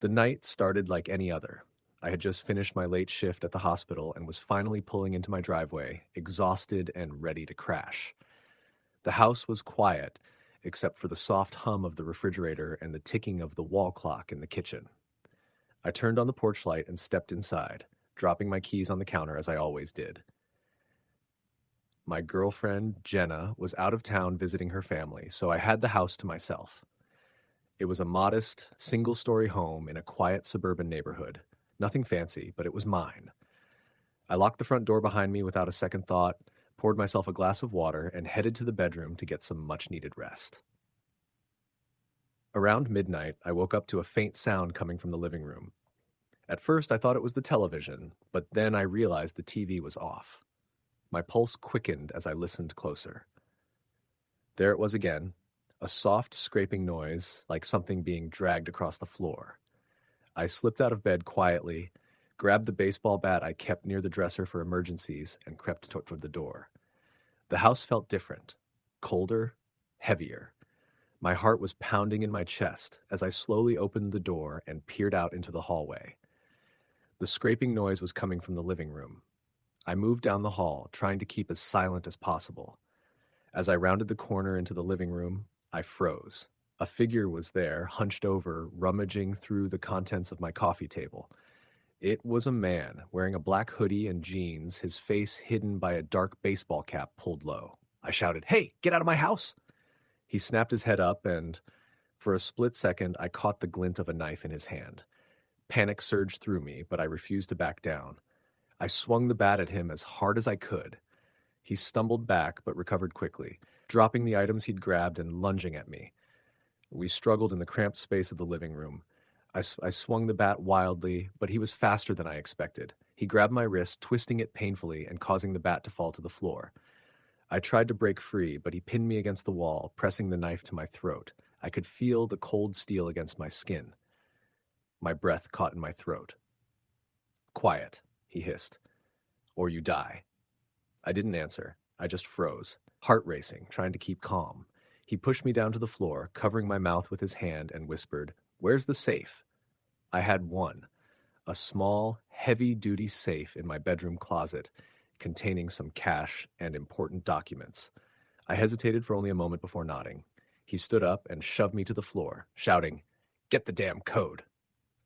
The night started like any other. I had just finished my late shift at the hospital and was finally pulling into my driveway, exhausted and ready to crash. The house was quiet, except for the soft hum of the refrigerator and the ticking of the wall clock in the kitchen. I turned on the porch light and stepped inside, dropping my keys on the counter as I always did. My girlfriend, Jenna, was out of town visiting her family, so I had the house to myself. It was a modest, single-story home in a quiet suburban neighborhood. Nothing fancy, but it was mine. I locked the front door behind me without a second thought, poured myself a glass of water, and headed to the bedroom to get some much-needed rest. Around midnight, I woke up to a faint sound coming from the living room. At first, I thought it was the television, but then I realized the TV was off. My pulse quickened as I listened closer. There it was again, a soft scraping noise like something being dragged across the floor. I slipped out of bed quietly, grabbed the baseball bat I kept near the dresser for emergencies, and crept toward the door. The house felt different, colder, heavier. My heart was pounding in my chest as I slowly opened the door and peered out into the hallway. The scraping noise was coming from the living room. I moved down the hall, trying to keep as silent as possible. As I rounded the corner into the living room, I froze. A figure was there, hunched over, rummaging through the contents of my coffee table. It was a man, wearing a black hoodie and jeans, his face hidden by a dark baseball cap pulled low. I shouted, "Hey, get out of my house!" He snapped his head up, and for a split second, I caught the glint of a knife in his hand. Panic surged through me, but I refused to back down. I swung the bat at him as hard as I could. He stumbled back, but recovered quickly, dropping the items he'd grabbed and lunging at me. We struggled in the cramped space of the living room. I swung the bat wildly, but he was faster than I expected. He grabbed my wrist, twisting it painfully and causing the bat to fall to the floor. I tried to break free, but he pinned me against the wall, pressing the knife to my throat. I could feel the cold steel against my skin. My breath caught in my throat. "Quiet," he hissed, "or you die." I didn't answer. I just froze, heart racing, trying to keep calm. He pushed me down to the floor, covering my mouth with his hand, and whispered, "Where's the safe?" I had one, a small, heavy-duty safe in my bedroom closet, containing some cash and important documents. I hesitated for only a moment before nodding. He stood up and shoved me to the floor, shouting, "Get the damn code."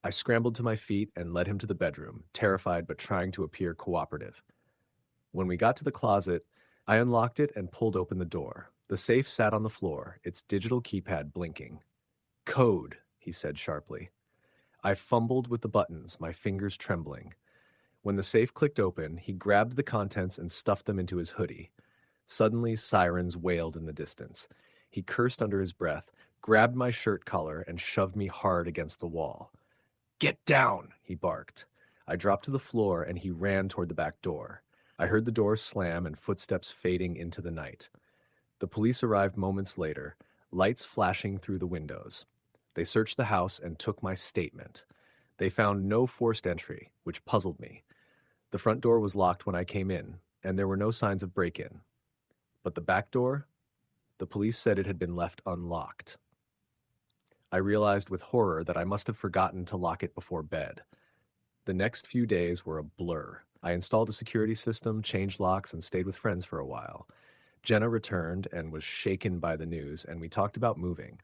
I scrambled to my feet and led him to the bedroom, terrified but trying to appear cooperative. When we got to the closet, I unlocked it and pulled open the door. The safe sat on the floor, its digital keypad blinking. "Code," he said sharply. I fumbled with the buttons, my fingers trembling. When the safe clicked open, he grabbed the contents and stuffed them into his hoodie. Suddenly, sirens wailed in the distance. He cursed under his breath, grabbed my shirt collar, and shoved me hard against the wall. "Get down!" he barked. I dropped to the floor, and he ran toward the back door. I heard the door slam and footsteps fading into the night. The police arrived moments later, lights flashing through the windows. They searched the house and took my statement. They found no forced entry, which puzzled me. The front door was locked when I came in, and there were no signs of break-in. But the back door? The police said it had been left unlocked. I realized with horror that I must have forgotten to lock it before bed. The next few days were a blur. I installed a security system, changed locks, and stayed with friends for a while. Jenna returned and was shaken by the news, and we talked about moving.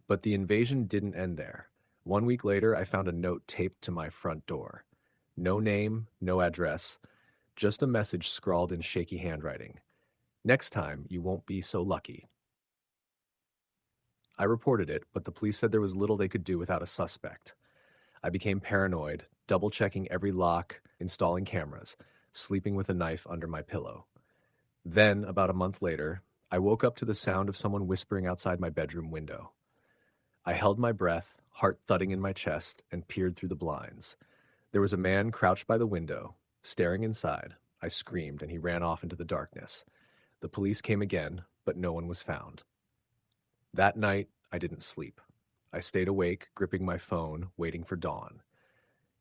But the invasion didn't end there. 1 week later, I found a note taped to my front door. No name, no address, just a message scrawled in shaky handwriting. "Next time, you won't be so lucky." I reported it, but the police said there was little they could do without a suspect. I became paranoid, double-checking every lock, installing cameras, sleeping with a knife under my pillow. Then, about a month later, I woke up to the sound of someone whispering outside my bedroom window. I held my breath, heart thudding in my chest, and peered through the blinds. There was a man crouched by the window, staring inside. I screamed, and he ran off into the darkness. The police came again, but no one was found. That night, I didn't sleep. I stayed awake, gripping my phone, waiting for dawn.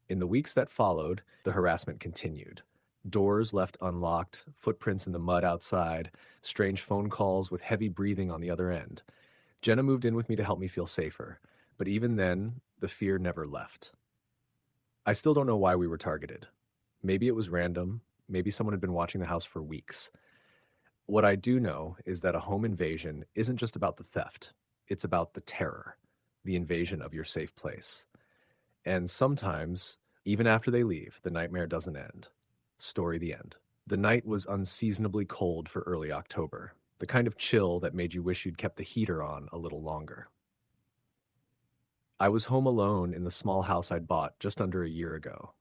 In the weeks that followed, the harassment continued. Doors left unlocked, footprints in the mud outside, strange phone calls with heavy breathing on the other end. Jenna moved in with me to help me feel safer, But even then, the fear never left. I still don't know why we were targeted. Maybe it was random, maybe someone had been watching the house for weeks. What I do know is that a home invasion isn't just about the theft, it's about the terror, the invasion of your safe place. And sometimes, even after they leave, the nightmare doesn't end. Story the end. The night was unseasonably cold for early October, the kind of chill that made you wish you'd kept the heater on a little longer. I was home alone in the small house I'd bought just under a year ago.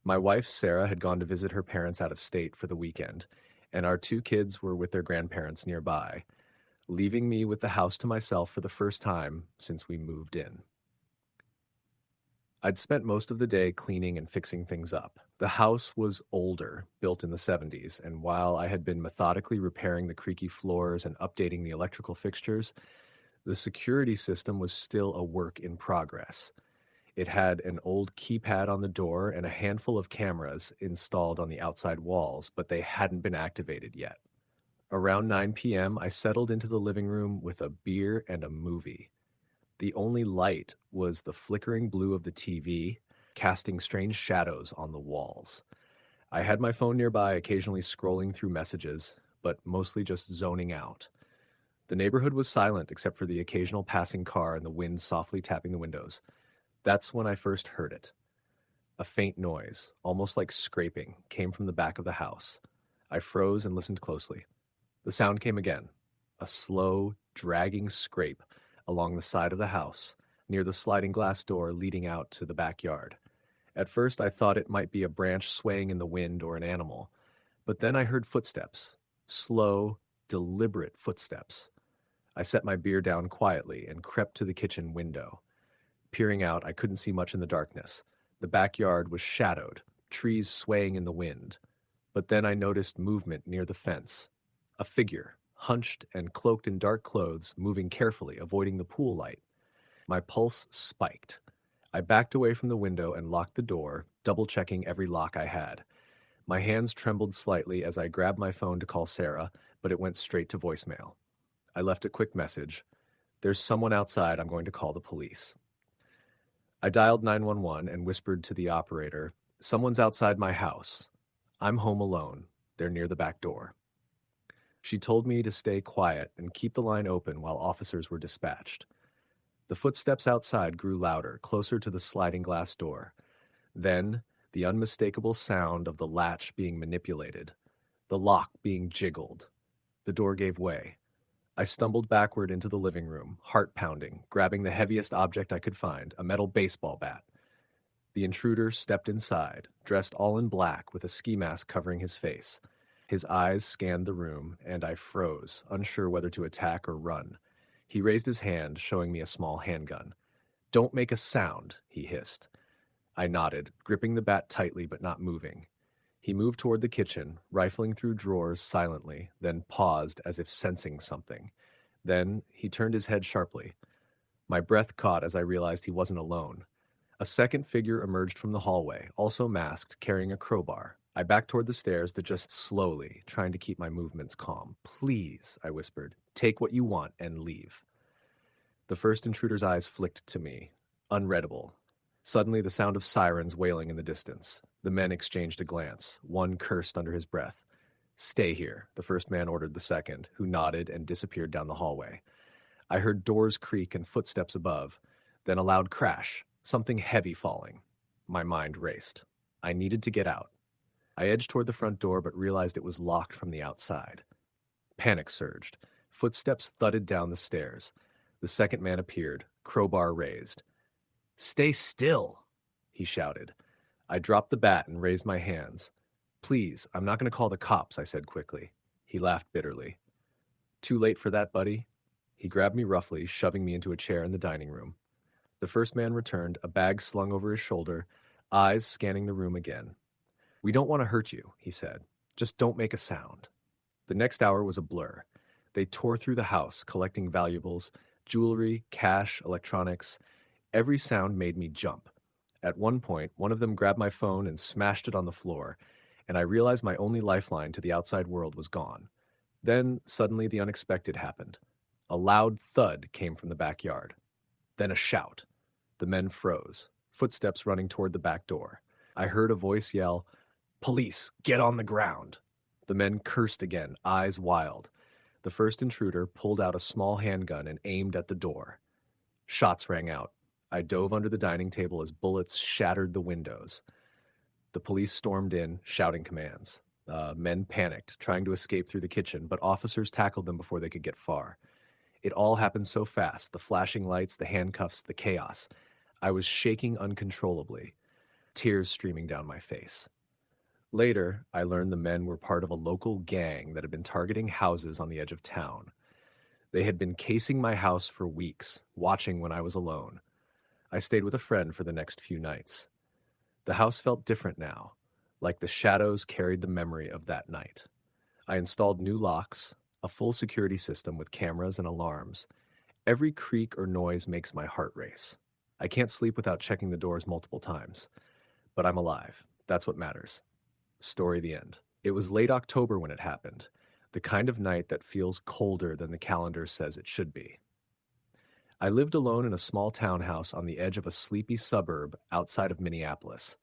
My wife, Sarah, had gone to visit her parents out of state for the weekend, and our two kids were with their grandparents nearby, leaving me with the house to myself for the first time since we moved in. I'd spent most of the day cleaning and fixing things up. The house was older, built in the 70s, and while I had been methodically repairing the creaky floors and updating the electrical fixtures, the security system was still a work in progress. It had an old keypad on the door and a handful of cameras installed on the outside walls, but they hadn't been activated yet. Around 9 p.m., I settled into the living room with a beer and a movie. The only light was the flickering blue of the TV, casting strange shadows on the walls. I had my phone nearby, occasionally scrolling through messages, but mostly just zoning out. The neighborhood was silent except for the occasional passing car and the wind softly tapping the windows. That's when I first heard it. A faint noise, almost like scraping, came from the back of the house. I froze and listened closely. The sound came again, a slow, dragging scrape along the side of the house, near the sliding glass door leading out to the backyard. At first, I thought it might be a branch swaying in the wind or an animal, but then I heard footsteps, slow, deliberate footsteps. I set my beer down quietly and crept to the kitchen window. Peering out, I couldn't see much in the darkness. The backyard was shadowed, trees swaying in the wind. But then I noticed movement near the fence. A figure, hunched and cloaked in dark clothes, moving carefully, avoiding the pool light. My pulse spiked. I backed away from the window and locked the door, double-checking every lock I had. My hands trembled slightly as I grabbed my phone to call Sarah, but it went straight to voicemail. I left a quick message. "There's someone outside. I'm going to call the police." I dialed 911 and whispered to the operator, "Someone's outside my house. I'm home alone. They're near the back door." She told me to stay quiet and keep the line open while officers were dispatched. The footsteps outside grew louder, closer to the sliding glass door. Then, the unmistakable sound of the latch being manipulated, the lock being jiggled. The door gave way. I stumbled backward into the living room, heart pounding, grabbing the heaviest object I could find, a metal baseball bat. The intruder stepped inside, dressed all in black with a ski mask covering his face. His eyes scanned the room, and I froze, unsure whether to attack or run. He raised his hand, showing me a small handgun. "Don't make a sound," he hissed. I nodded, gripping the bat tightly but not moving. He moved toward the kitchen, rifling through drawers silently, then paused as if sensing something. Then he turned his head sharply. My breath caught as I realized he wasn't alone. A second figure emerged from the hallway, also masked, carrying a crowbar. I backed toward the stairs, but just slowly, trying to keep my movements calm. "Please," I whispered, "take what you want and leave." The first intruder's eyes flicked to me, unreadable. Suddenly, the sound of sirens wailing in the distance. The men exchanged a glance. One cursed under his breath. "Stay here," the first man ordered the second, who nodded and disappeared down the hallway. I heard doors creak and footsteps above, then a loud crash, something heavy falling. My mind raced. I needed to get out. I edged toward the front door but realized it was locked from the outside. Panic surged. Footsteps thudded down the stairs. The second man appeared, crowbar raised. "Stay still," he shouted. I dropped the bat and raised my hands. "Please, I'm not going to call the cops," I said quickly. He laughed bitterly. "Too late for that, buddy." He grabbed me roughly, shoving me into a chair in the dining room. The first man returned, a bag slung over his shoulder, eyes scanning the room again. "We don't want to hurt you," he said. "Just don't make a sound." The next hour was a blur. They tore through the house, collecting valuables, jewelry, cash, electronics. Every sound made me jump. At one point, one of them grabbed my phone and smashed it on the floor, and I realized my only lifeline to the outside world was gone. Then, suddenly, the unexpected happened. A loud thud came from the backyard. Then a shout. The men froze, footsteps running toward the back door. I heard a voice yell, "Police, get on the ground!" The men cursed again, eyes wild. The first intruder pulled out a small handgun and aimed at the door. Shots rang out. I dove under the dining table as bullets shattered the windows. The police stormed in, shouting commands. Men panicked, trying to escape through the kitchen, but officers tackled them before they could get far. It all happened so fast, the flashing lights, the handcuffs, the chaos. I was shaking uncontrollably, tears streaming down my face. Later, I learned the men were part of a local gang that had been targeting houses on the edge of town. They had been casing my house for weeks, watching when I was alone. I stayed with a friend for the next few nights. The house felt different now, like the shadows carried the memory of that night. I installed new locks, a full security system with cameras and alarms. Every creak or noise makes my heart race. I can't sleep without checking the doors multiple times. But I'm alive. That's what matters. Story the end. It was late October when it happened, the kind of night that feels colder than the calendar says it should be. I lived alone in a small townhouse on the edge of a sleepy suburb outside of Minneapolis.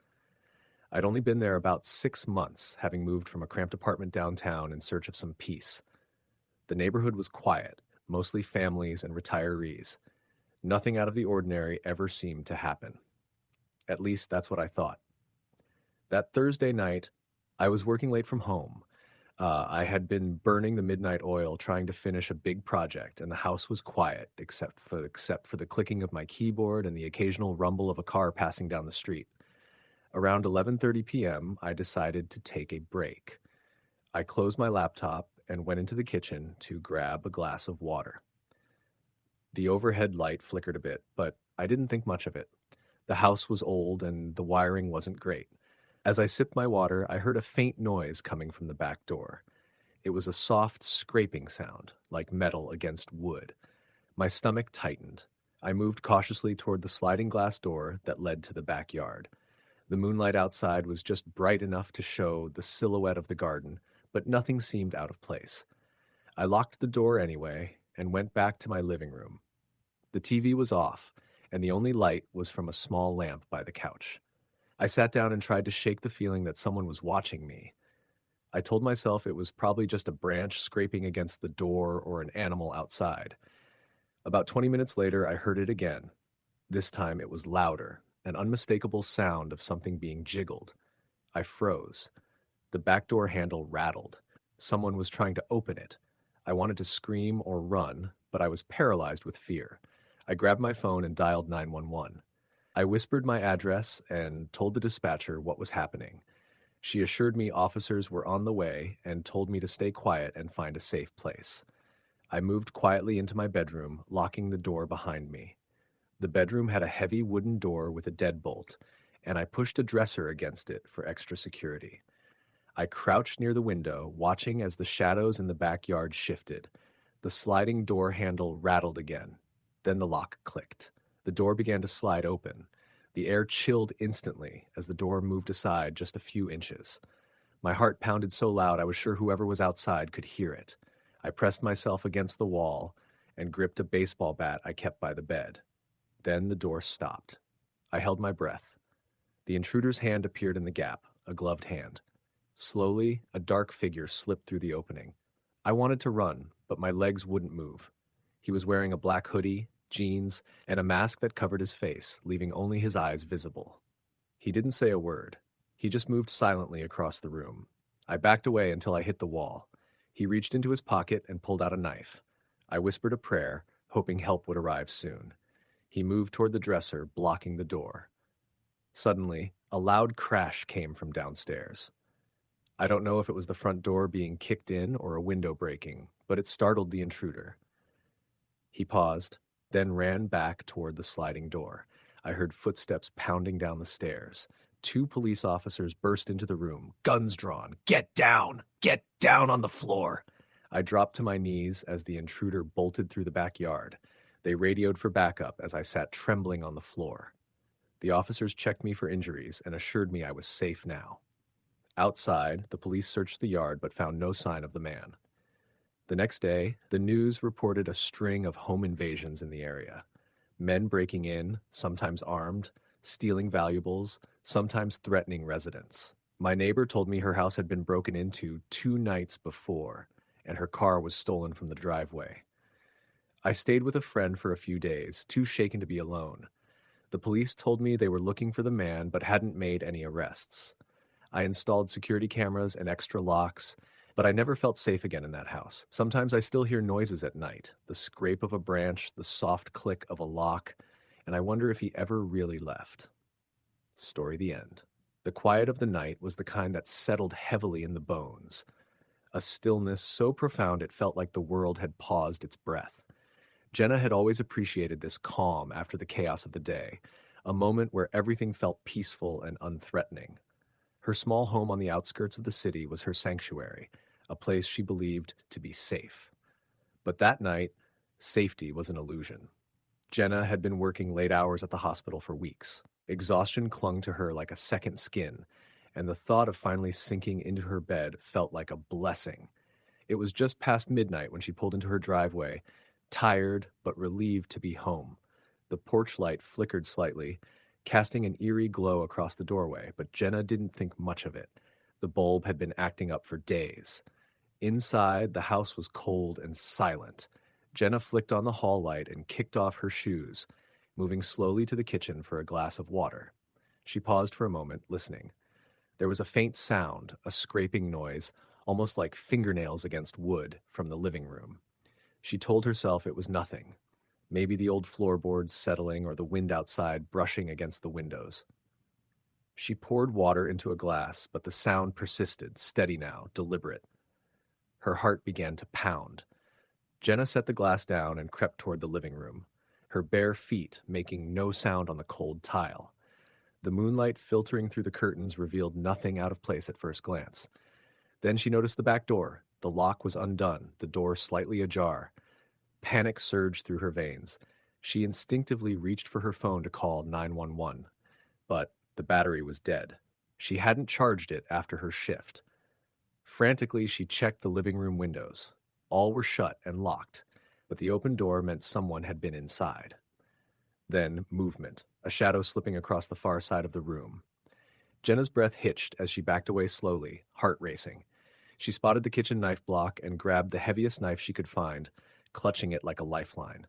I'd only been there about 6 months, having moved from a cramped apartment downtown in search of some peace. The neighborhood was quiet, mostly families and retirees. Nothing out of the ordinary ever seemed to happen. At least that's what I thought. That Thursday night, I was working late from home. I had been burning the midnight oil trying to finish a big project, and the house was quiet except for the clicking of my keyboard and the occasional rumble of a car passing down the street. Around 11:30 p.m., I decided to take a break. I closed my laptop and went into the kitchen to grab a glass of water. The overhead light flickered a bit, but I didn't think much of it. The house was old and the wiring wasn't great. As I sipped my water, I heard a faint noise coming from the back door. It was a soft scraping sound, like metal against wood. My stomach tightened. I moved cautiously toward the sliding glass door that led to the backyard. The moonlight outside was just bright enough to show the silhouette of the garden, but nothing seemed out of place. I locked the door anyway and went back to my living room. The TV was off, and the only light was from a small lamp by the couch. I sat down and tried to shake the feeling that someone was watching me. I told myself it was probably just a branch scraping against the door or an animal outside. About 20 minutes later, I heard it again. This time it was louder, an unmistakable sound of something being jiggled. I froze. The back door handle rattled. Someone was trying to open it. I wanted to scream or run, but I was paralyzed with fear. I grabbed my phone and dialed 911. I whispered my address and told the dispatcher what was happening. She assured me officers were on the way and told me to stay quiet and find a safe place. I moved quietly into my bedroom, locking the door behind me. The bedroom had a heavy wooden door with a deadbolt, and I pushed a dresser against it for extra security. I crouched near the window, watching as the shadows in the backyard shifted. The sliding door handle rattled again. Then the lock clicked. The door began to slide open. The air chilled instantly as the door moved aside just a few inches. My heart pounded so loud I was sure whoever was outside could hear it. I pressed myself against the wall and gripped a baseball bat I kept by the bed. Then the door stopped. I held my breath. The intruder's hand appeared in the gap, a gloved hand. Slowly, a dark figure slipped through the opening. I wanted to run, but my legs wouldn't move. He was wearing a black hoodie, jeans, and a mask that covered his face, leaving only his eyes visible. He didn't say a word. He just moved silently across the room. I backed away until I hit the wall. He reached into his pocket and pulled out a knife. I whispered a prayer, hoping help would arrive soon. He moved toward the dresser, blocking the door. Suddenly, a loud crash came from downstairs. I don't know if it was the front door being kicked in or a window breaking, but it startled the intruder. He paused, then ran back toward the sliding door. I heard footsteps pounding down the stairs. 2 police officers burst into the room, guns drawn. "Get down! Get down on the floor!" I dropped to my knees as the intruder bolted through the backyard. They radioed for backup as I sat trembling on the floor. The officers checked me for injuries and assured me I was safe now. Outside, the police searched the yard but found no sign of the man. The next day, the news reported a string of home invasions in the area. Men breaking in, sometimes armed, stealing valuables, sometimes threatening residents. My neighbor told me her house had been broken into 2 nights before, and her car was stolen from the driveway. I stayed with a friend for a few days, too shaken to be alone. The police told me they were looking for the man but hadn't made any arrests. I installed security cameras and extra locks, but I never felt safe again in that house. Sometimes I still hear noises at night, the scrape of a branch, the soft click of a lock, and I wonder if he ever really left. Story the end. The quiet of the night was the kind that settled heavily in the bones, a stillness so profound it felt like the world had paused its breath. Jenna had always appreciated this calm after the chaos of the day, a moment where everything felt peaceful and unthreatening. Her small home on the outskirts of the city was her sanctuary, a place she believed to be safe. But that night, safety was an illusion. Jenna had been working late hours at the hospital for weeks. Exhaustion clung to her like a second skin, and the thought of finally sinking into her bed felt like a blessing. It was just past midnight when she pulled into her driveway, tired but relieved to be home. The porch light flickered slightly, casting an eerie glow across the doorway, but Jenna didn't think much of it. The bulb had been acting up for days. Inside, the house was cold and silent. Jenna flicked on the hall light and kicked off her shoes, moving slowly to the kitchen for a glass of water. She paused for a moment, listening. There was a faint sound, a scraping noise, almost like fingernails against wood, from the living room. She told herself it was nothing. Maybe the old floorboards settling or the wind outside brushing against the windows. She poured water into a glass, but the sound persisted, steady now, deliberate. Her heart began to pound. Jenna set the glass down and crept toward the living room, her bare feet making no sound on the cold tile. The moonlight filtering through the curtains revealed nothing out of place at first glance. Then she noticed the back door. The lock was undone, the door slightly ajar. Panic surged through her veins. She instinctively reached for her phone to call 911, but the battery was dead. She hadn't charged it after her shift. Frantically, she checked the living room windows. All were shut and locked, but the open door meant someone had been inside. Then movement, a shadow slipping across the far side of the room. Jenna's breath hitched as she backed away slowly, heart racing. She spotted the kitchen knife block and grabbed the heaviest knife she could find, clutching it like a lifeline.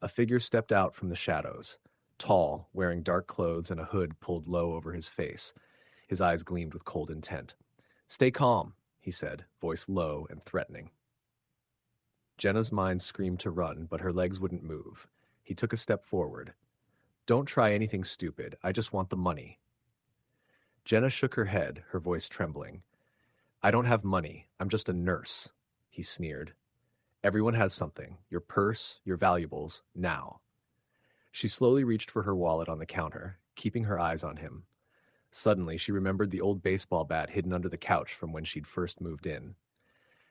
A figure stepped out from the shadows, tall, wearing dark clothes and a hood pulled low over his face. His eyes gleamed with cold intent. "Stay calm," he said, voice low and threatening. Jenna's mind screamed to run, but her legs wouldn't move. He took a step forward. "Don't try anything stupid. I just want the money." Jenna shook her head, her voice trembling. "I don't have money. I'm just a nurse," he sneered. "Everyone has something. Your purse, your valuables, now." She slowly reached for her wallet on the counter, keeping her eyes on him. Suddenly, she remembered the old baseball bat hidden under the couch from when she'd first moved in.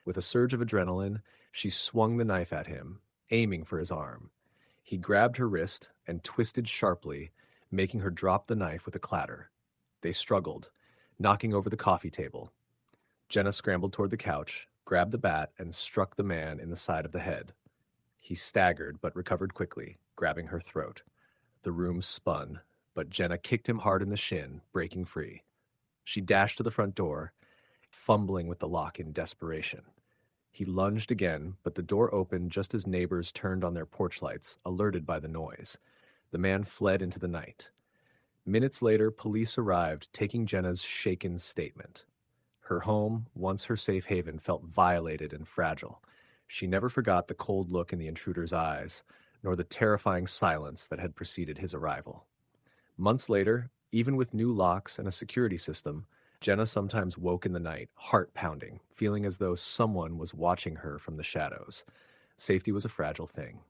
With a surge of adrenaline, she swung the knife at him, aiming for his arm. He grabbed her wrist and twisted sharply, making her drop the knife with a clatter. They struggled, knocking over the coffee table. Jenna scrambled toward the couch, grabbed the bat, and struck the man in the side of the head. He staggered but recovered quickly, grabbing her throat. The room spun, but Jenna kicked him hard in the shin, breaking free. She dashed to the front door, fumbling with the lock in desperation. He lunged again, but the door opened just as neighbors turned on their porch lights, alerted by the noise. The man fled into the night. Minutes later, police arrived, taking Jenna's shaken statement. Her home, once her safe haven, felt violated and fragile. She never forgot the cold look in the intruder's eyes, nor the terrifying silence that had preceded his arrival. Months later, even with new locks and a security system, Jenna sometimes woke in the night, heart pounding, feeling as though someone was watching her from the shadows. Safety was a fragile thing.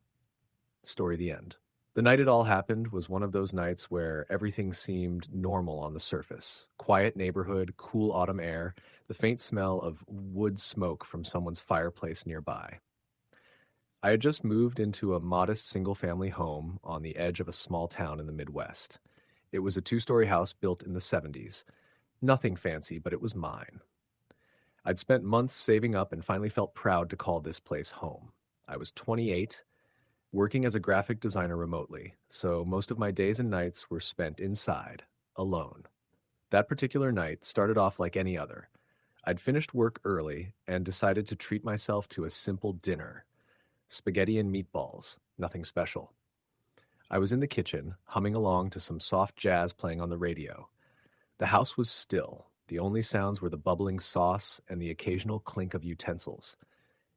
Story the end. The night it all happened was one of those nights where everything seemed normal on the surface. Quiet neighborhood, cool autumn air, the faint smell of wood smoke from someone's fireplace nearby. I had just moved into a modest single-family home on the edge of a small town in the Midwest. It was a 2-story house built in the 70s. Nothing fancy, but it was mine. I'd spent months saving up and finally felt proud to call this place home. I was 28. working as a graphic designer remotely, so most of my days and nights were spent inside, alone. That particular night started off like any other. I'd finished work early and decided to treat myself to a simple dinner. Spaghetti and meatballs, nothing special. I was in the kitchen, humming along to some soft jazz playing on the radio. The house was still. The only sounds were the bubbling sauce and the occasional clink of utensils.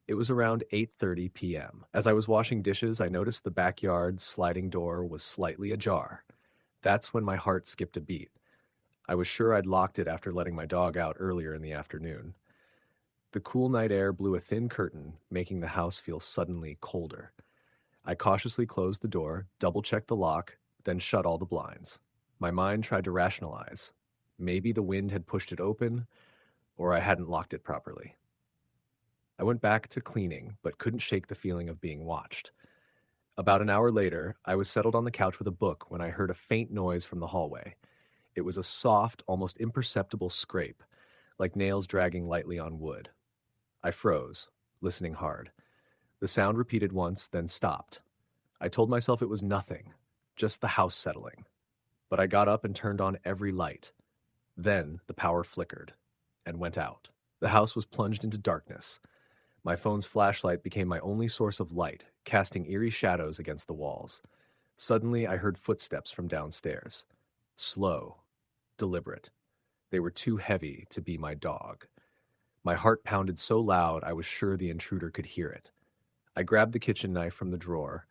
It was around 8:30 p.m. As I was washing dishes, I noticed the backyard sliding door was slightly ajar. That's when my heart skipped a beat. I was sure I'd locked it after letting my dog out earlier in the afternoon. The cool night air blew a thin curtain, making the house feel suddenly colder. I cautiously closed the door, double-checked the lock, then shut all the blinds. My mind tried to rationalize. Maybe the wind had pushed it open, or I hadn't locked it properly. I went back to cleaning, but couldn't shake the feeling of being watched. About an hour later, I was settled on the couch with a book when I heard a faint noise from the hallway. It was a soft, almost imperceptible scrape, like nails dragging lightly on wood. I froze, listening hard. The sound repeated once, then stopped. I told myself it was nothing, just the house settling. But I got up and turned on every light. Then the power flickered and went out. The house was plunged into darkness. My phone's flashlight became my only source of light, casting eerie shadows against the walls. Suddenly, I heard footsteps from downstairs. Slow, deliberate. They were too heavy to be my dog. My heart pounded so loud I was sure the intruder could hear it. I grabbed the kitchen knife from the drawer.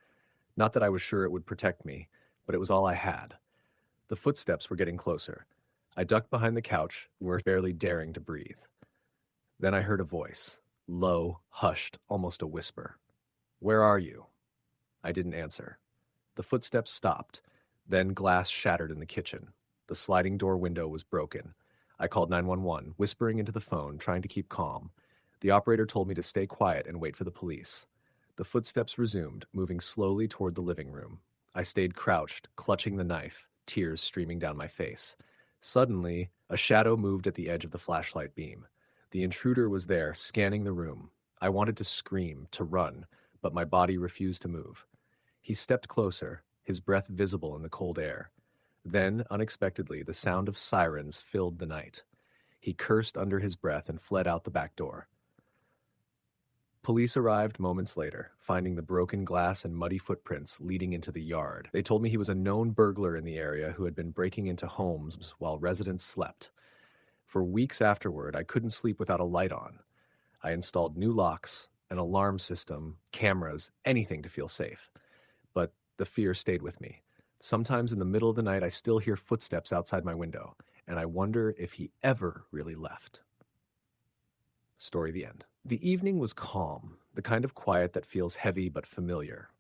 Not that I was sure it would protect me, but it was all I had. The footsteps were getting closer. I ducked behind the couch, barely daring to breathe. Then I heard a voice, low, hushed, almost a whisper. "Where are you?" I didn't answer. The footsteps stopped. Then glass shattered in the kitchen. The sliding door window was broken. I called 911, whispering into the phone, trying to keep calm. The operator told me to stay quiet and wait for the police. The footsteps resumed, moving slowly toward the living room. I stayed crouched, clutching the knife, tears streaming down my face. Suddenly, a shadow moved at the edge of the flashlight beam. The intruder was there, scanning the room. I wanted to scream, to run, but my body refused to move. He stepped closer, his breath visible in the cold air. Then, unexpectedly, the sound of sirens filled the night. He cursed under his breath and fled out the back door. Police arrived moments later, finding the broken glass and muddy footprints leading into the yard. They told me he was a known burglar in the area who had been breaking into homes while residents slept. For weeks afterward, I couldn't sleep without a light on. I installed new locks, an alarm system, cameras, anything to feel safe. But the fear stayed with me. Sometimes in the middle of the night, I still hear footsteps outside my window, and I wonder if he ever really left. Story the end. The evening was calm, the kind of quiet that feels heavy but familiar.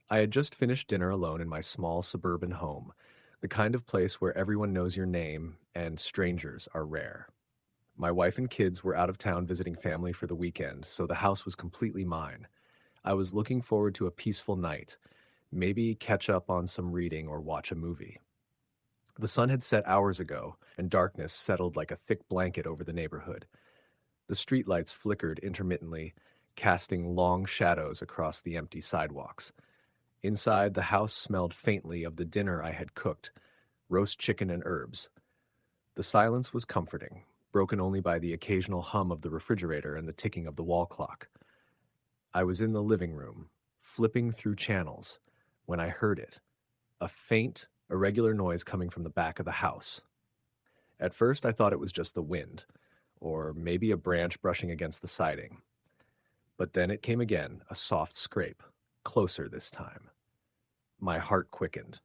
I had just finished dinner alone in my small suburban home, the kind of place where everyone knows your name and strangers are rare. My wife and kids were out of town visiting family for the weekend, so the house was completely mine. I was looking forward to a peaceful night, maybe catch up on some reading or watch a movie. The sun had set hours ago, and darkness settled like a thick blanket over the neighborhood. The streetlights flickered intermittently, casting long shadows across the empty sidewalks. Inside, the house smelled faintly of the dinner I had cooked, roast chicken and herbs. The silence was comforting, broken only by the occasional hum of the refrigerator and the ticking of the wall clock. I was in the living room, flipping through channels, when I heard it, a faint, irregular noise coming from the back of the house. At first, I thought it was just the wind, or maybe a branch brushing against the siding. But then it came again, a soft scrape, closer this time. My heart quickened.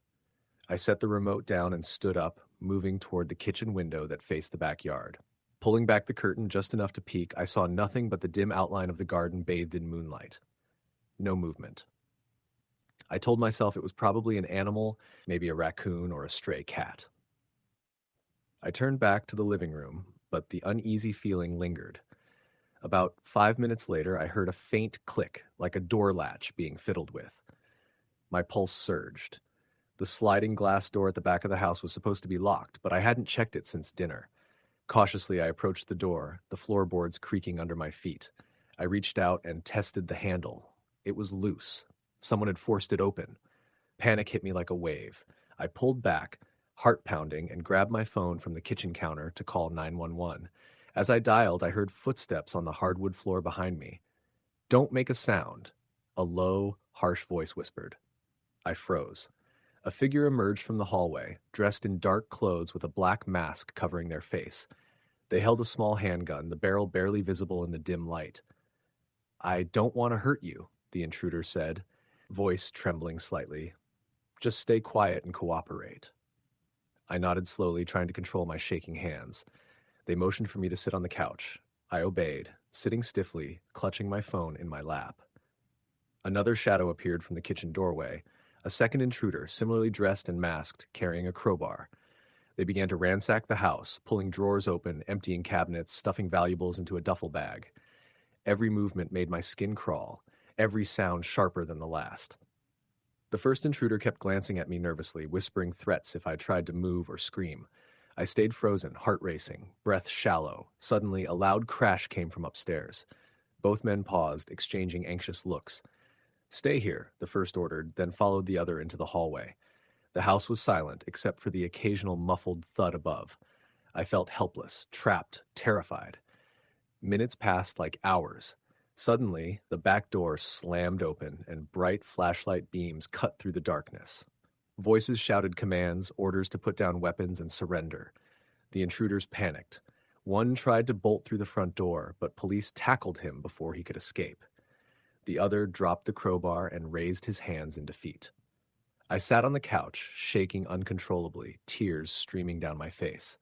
I set the remote down and stood up, moving toward the kitchen window that faced the backyard. Pulling back the curtain just enough to peek, I saw nothing but the dim outline of the garden bathed in moonlight. No movement. I told myself it was probably an animal, maybe a raccoon or a stray cat. I turned back to the living room, but the uneasy feeling lingered. About 5 minutes later, I heard a faint click, like a door latch being fiddled with. My pulse surged. The sliding glass door at the back of the house was supposed to be locked, but I hadn't checked it since dinner. Cautiously, I approached the door, the floorboards creaking under my feet. I reached out and tested the handle. It was loose. Someone had forced it open. Panic hit me like a wave. I pulled back, heart pounding, and grabbed my phone from the kitchen counter to call 911. As I dialed, I heard footsteps on the hardwood floor behind me. "Don't make a sound," a low, harsh voice whispered. I froze. A figure emerged from the hallway, dressed in dark clothes with a black mask covering their face. They held a small handgun, the barrel barely visible in the dim light. "I don't want to hurt you," the intruder said, voice trembling slightly. "Just stay quiet and cooperate." I nodded slowly, trying to control my shaking hands. They motioned for me to sit on the couch. I obeyed, sitting stiffly, clutching my phone in my lap. Another shadow appeared from the kitchen doorway, a second intruder, similarly dressed and masked, carrying a crowbar. They began to ransack the house, pulling drawers open, emptying cabinets, stuffing valuables into a duffel bag. Every movement made my skin crawl, every sound sharper than the last. The first intruder kept glancing at me nervously, whispering threats if I tried to move or scream. I stayed frozen, heart racing, breath shallow. Suddenly, a loud crash came from upstairs. Both men paused, exchanging anxious looks. "Stay here," the first ordered, then followed the other into the hallway. The house was silent, except for the occasional muffled thud above. I felt helpless, trapped, terrified. Minutes passed like hours. Suddenly, the back door slammed open, and bright flashlight beams cut through the darkness. Voices shouted commands, orders to put down weapons and surrender. The intruders panicked. One tried to bolt through the front door, but police tackled him before he could escape. The other dropped the crowbar and raised his hands in defeat. I sat on the couch, shaking uncontrollably, tears streaming down my face.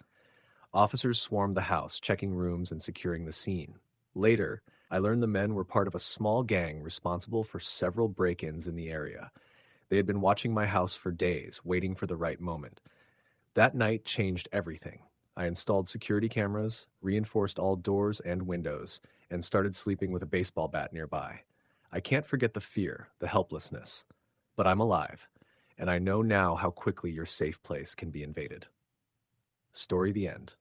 Officers swarmed the house, checking rooms and securing the scene. Later, I learned the men were part of a small gang responsible for several break-ins in the area. They had been watching my house for days, waiting for the right moment. That night changed everything. I installed security cameras, reinforced all doors and windows, and started sleeping with a baseball bat nearby. I can't forget the fear, the helplessness. But I'm alive, and I know now how quickly your safe place can be invaded. Story the end.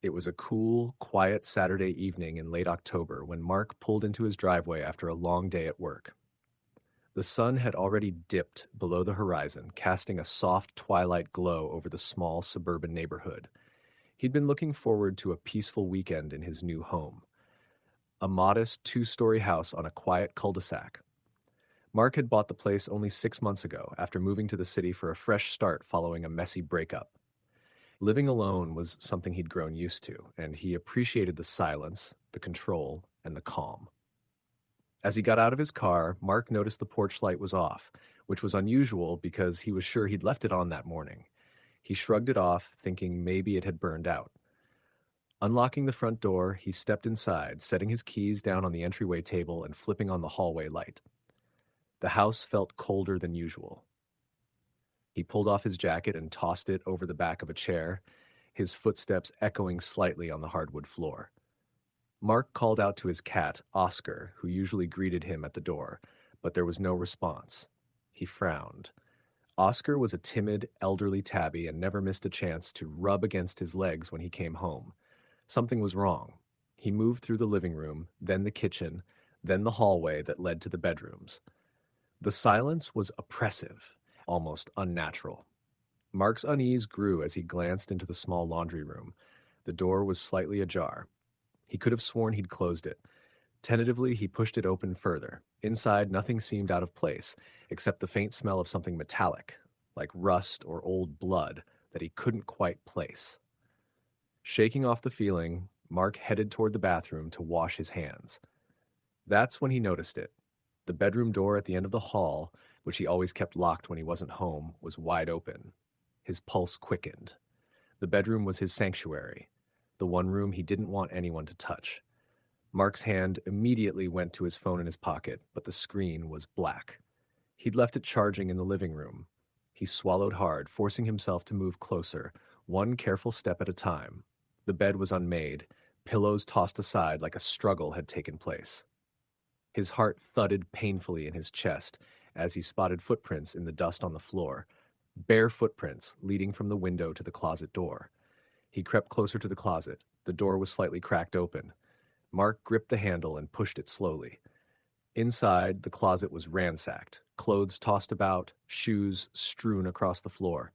It was a cool, quiet Saturday evening in late October when Mark pulled into his driveway after a long day at work. The sun had already dipped below the horizon, casting a soft twilight glow over the small suburban neighborhood. He'd been looking forward to a peaceful weekend in his new home, a modest two-story house on a quiet cul-de-sac. Mark had bought the place only 6 months ago, after moving to the city for a fresh start following a messy breakup. Living alone was something he'd grown used to, and he appreciated the silence, the control, and the calm. As he got out of his car, Mark noticed the porch light was off, which was unusual because he was sure he'd left it on that morning. He shrugged it off, thinking maybe it had burned out. Unlocking the front door, he stepped inside, setting his keys down on the entryway table and flipping on the hallway light. The house felt colder than usual. He pulled off his jacket and tossed it over the back of a chair, his footsteps echoing slightly on the hardwood floor. Mark called out to his cat, Oscar, who usually greeted him at the door, but there was no response. He frowned. Oscar was a timid, elderly tabby and never missed a chance to rub against his legs when he came home. Something was wrong. He moved through the living room, then the kitchen, then the hallway that led to the bedrooms. The silence was oppressive, almost unnatural. Mark's unease grew as he glanced into the small laundry room. The door was slightly ajar. He could have sworn he'd closed it. Tentatively, he pushed it open further. Inside, nothing seemed out of place, except the faint smell of something metallic, like rust or old blood, that he couldn't quite place. Shaking off the feeling, Mark headed toward the bathroom to wash his hands. That's when he noticed it. The bedroom door at the end of the hall, which he always kept locked when he wasn't home, was wide open. His pulse quickened. The bedroom was his sanctuary, the one room he didn't want anyone to touch. Mark's hand immediately went to his phone in his pocket, but the screen was black. He'd left it charging in the living room. He swallowed hard, forcing himself to move closer, one careful step at a time. The bed was unmade, pillows tossed aside like a struggle had taken place. His heart thudded painfully in his chest as he spotted footprints in the dust on the floor, bare footprints leading from the window to the closet door. He crept closer to the closet. The door was slightly cracked open. Mark gripped the handle and pushed it slowly. Inside, the closet was ransacked, clothes tossed about, shoes strewn across the floor.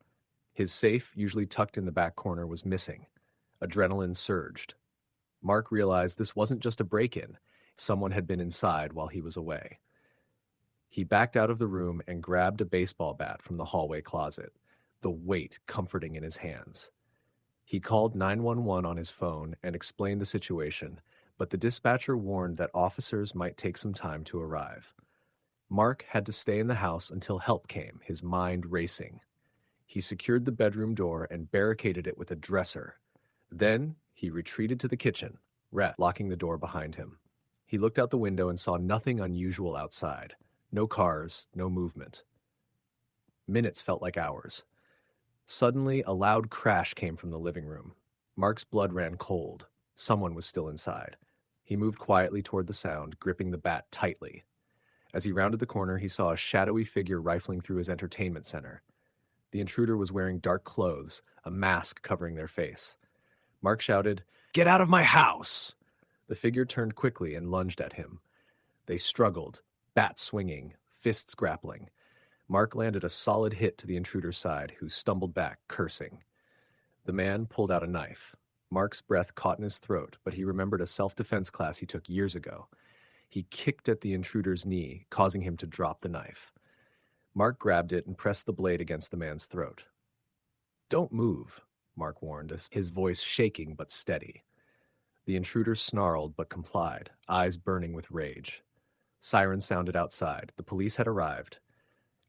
His safe, usually tucked in the back corner, was missing. Adrenaline surged. Mark realized this wasn't just a break-in. Someone had been inside while he was away. He backed out of the room and grabbed a baseball bat from the hallway closet, the weight comforting in his hands. He called 911 on his phone and explained the situation, but the dispatcher warned that officers might take some time to arrive. Mark had to stay in the house until help came, his mind racing. He secured the bedroom door and barricaded it with a dresser. Then he retreated to the kitchen, locking the door behind him. He looked out the window and saw nothing unusual outside. No cars, no movement. Minutes felt like hours. Suddenly, a loud crash came from the living room. Mark's blood ran cold. Someone was still inside. He moved quietly toward the sound, gripping the bat tightly. As he rounded the corner, he saw a shadowy figure rifling through his entertainment center. The intruder was wearing dark clothes, a mask covering their face. Mark shouted, "Get out of my house!" The figure turned quickly and lunged at him. They struggled, bat swinging, fists grappling. Mark landed a solid hit to the intruder's side, who stumbled back, cursing. The man pulled out a knife. Mark's breath caught in his throat, but he remembered a self-defense class he took years ago. He kicked at the intruder's knee, causing him to drop the knife. Mark grabbed it and pressed the blade against the man's throat. "Don't move," Mark warned us, his voice shaking but steady. The intruder snarled but complied, eyes burning with rage. Sirens sounded outside. The police had arrived.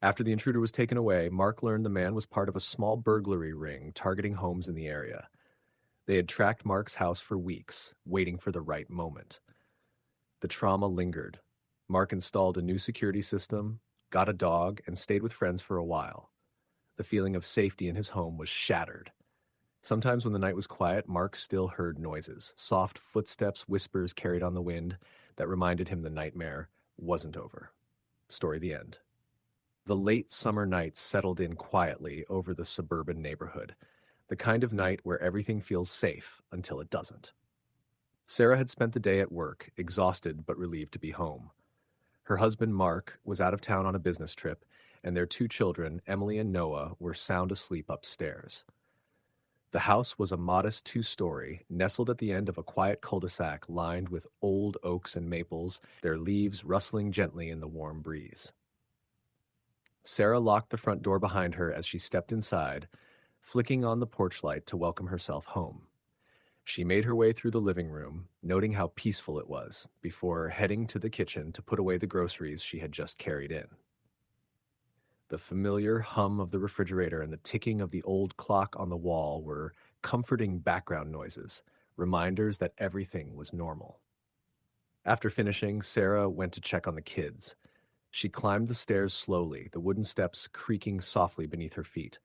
After the intruder was taken away, Mark learned the man was part of a small burglary ring targeting homes in the area. They had tracked Mark's house for weeks, waiting for the right moment. The trauma lingered. Mark installed a new security system, got a dog, and stayed with friends for a while. The feeling of safety in his home was shattered. Sometimes when the night was quiet, Mark still heard noises, soft footsteps, whispers carried on the wind that reminded him the nightmare wasn't over. Story the end. The late summer nights settled in quietly over the suburban neighborhood, the kind of night where everything feels safe until it doesn't. Sarah had spent the day at work, exhausted but relieved to be home. Her husband, Mark, was out of town on a business trip, and their two children, Emily and Noah, were sound asleep upstairs. The house was a modest two-story, nestled at the end of a quiet cul-de-sac lined with old oaks and maples, their leaves rustling gently in the warm breeze. Sarah locked the front door behind her as she stepped inside, flicking on the porch light to welcome herself home. She made her way through the living room, noting how peaceful it was, before heading to the kitchen to put away the groceries she had just carried in. The familiar hum of the refrigerator and the ticking of the old clock on the wall were comforting background noises, reminders that everything was normal. After finishing, Sarah went to check on the kids. She climbed the stairs slowly, the wooden steps creaking softly beneath her feet.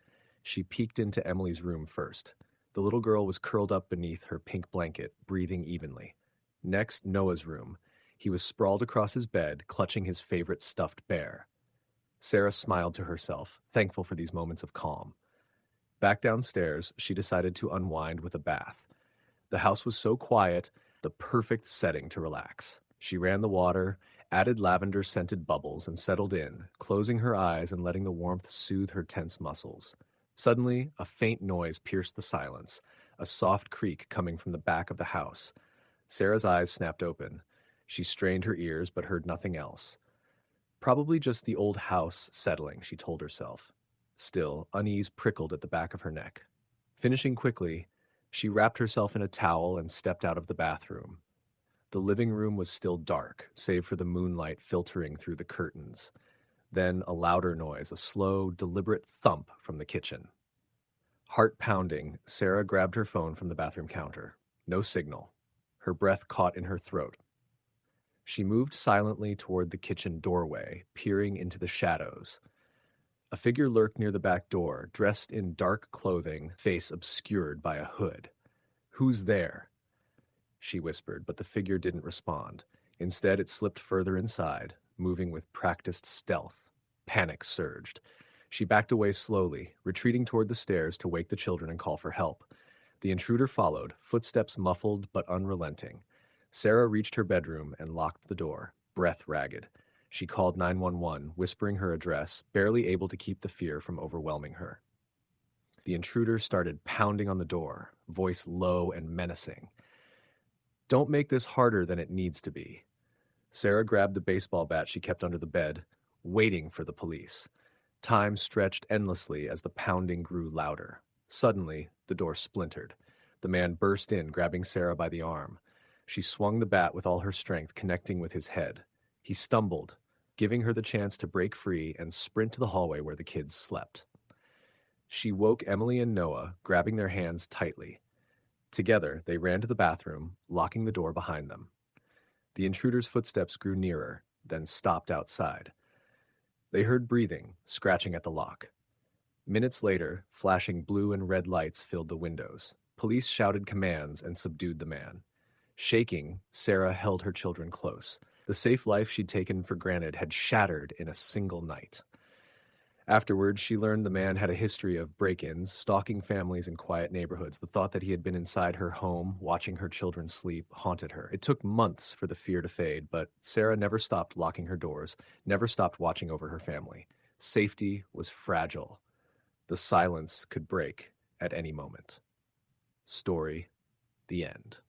She peeked into Emily's room first. The little girl was curled up beneath her pink blanket, breathing evenly. Next, Noah's room. He was sprawled across his bed, clutching his favorite stuffed bear. Sarah smiled to herself, thankful for these moments of calm. Back downstairs, she decided to unwind with a bath. The house was so quiet, the perfect setting to relax. She ran the water, added lavender-scented bubbles, and settled in, closing her eyes and letting the warmth soothe her tense muscles. Suddenly, a faint noise pierced the silence, a soft creak coming from the back of the house. Sarah's eyes snapped open. She strained her ears but heard nothing else. Probably just the old house settling, she told herself. Still, unease prickled at the back of her neck. Finishing quickly, she wrapped herself in a towel and stepped out of the bathroom. The living room was still dark, save for the moonlight filtering through the curtains. Then a louder noise, a slow, deliberate thump from the kitchen. Heart pounding, Sarah grabbed her phone from the bathroom counter. No signal. Her breath caught in her throat. She moved silently toward the kitchen doorway, peering into the shadows. A figure lurked near the back door, dressed in dark clothing, face obscured by a hood. "Who's there?" she whispered, but the figure didn't respond. Instead, it slipped further inside, moving with practiced stealth. Panic surged. She backed away slowly, retreating toward the stairs to wake the children and call for help. The intruder followed, footsteps muffled but unrelenting. Sarah reached her bedroom and locked the door. breath ragged. She called 911, whispering her address, barely able to keep the fear from overwhelming her. The intruder started pounding on the door, voice low and menacing. "Don't make this harder than it needs to be." Sarah grabbed the baseball bat she kept under the bed, waiting for the police. Time stretched endlessly as the pounding grew louder. Suddenly, the door splintered. The man burst in, grabbing Sarah by the arm. She swung the bat with all her strength, connecting with his head. He stumbled, giving her the chance to break free and sprint to the hallway where the kids slept. She woke Emily and Noah, grabbing their hands tightly. Together, they ran to the bathroom, locking the door behind them. The intruder's footsteps grew nearer, then stopped outside. They heard breathing, scratching at the lock. Minutes later, flashing blue and red lights filled the windows. Police shouted commands and subdued the man. Shaking, Sarah held her children close. The safe life she'd taken for granted had shattered in a single night. Afterwards, she learned the man had a history of break-ins, stalking families in quiet neighborhoods. The thought that he had been inside her home, watching her children sleep, haunted her. It took months for the fear to fade, but Sarah never stopped locking her doors, never stopped watching over her family. Safety was fragile. The silence could break at any moment. Story, the end.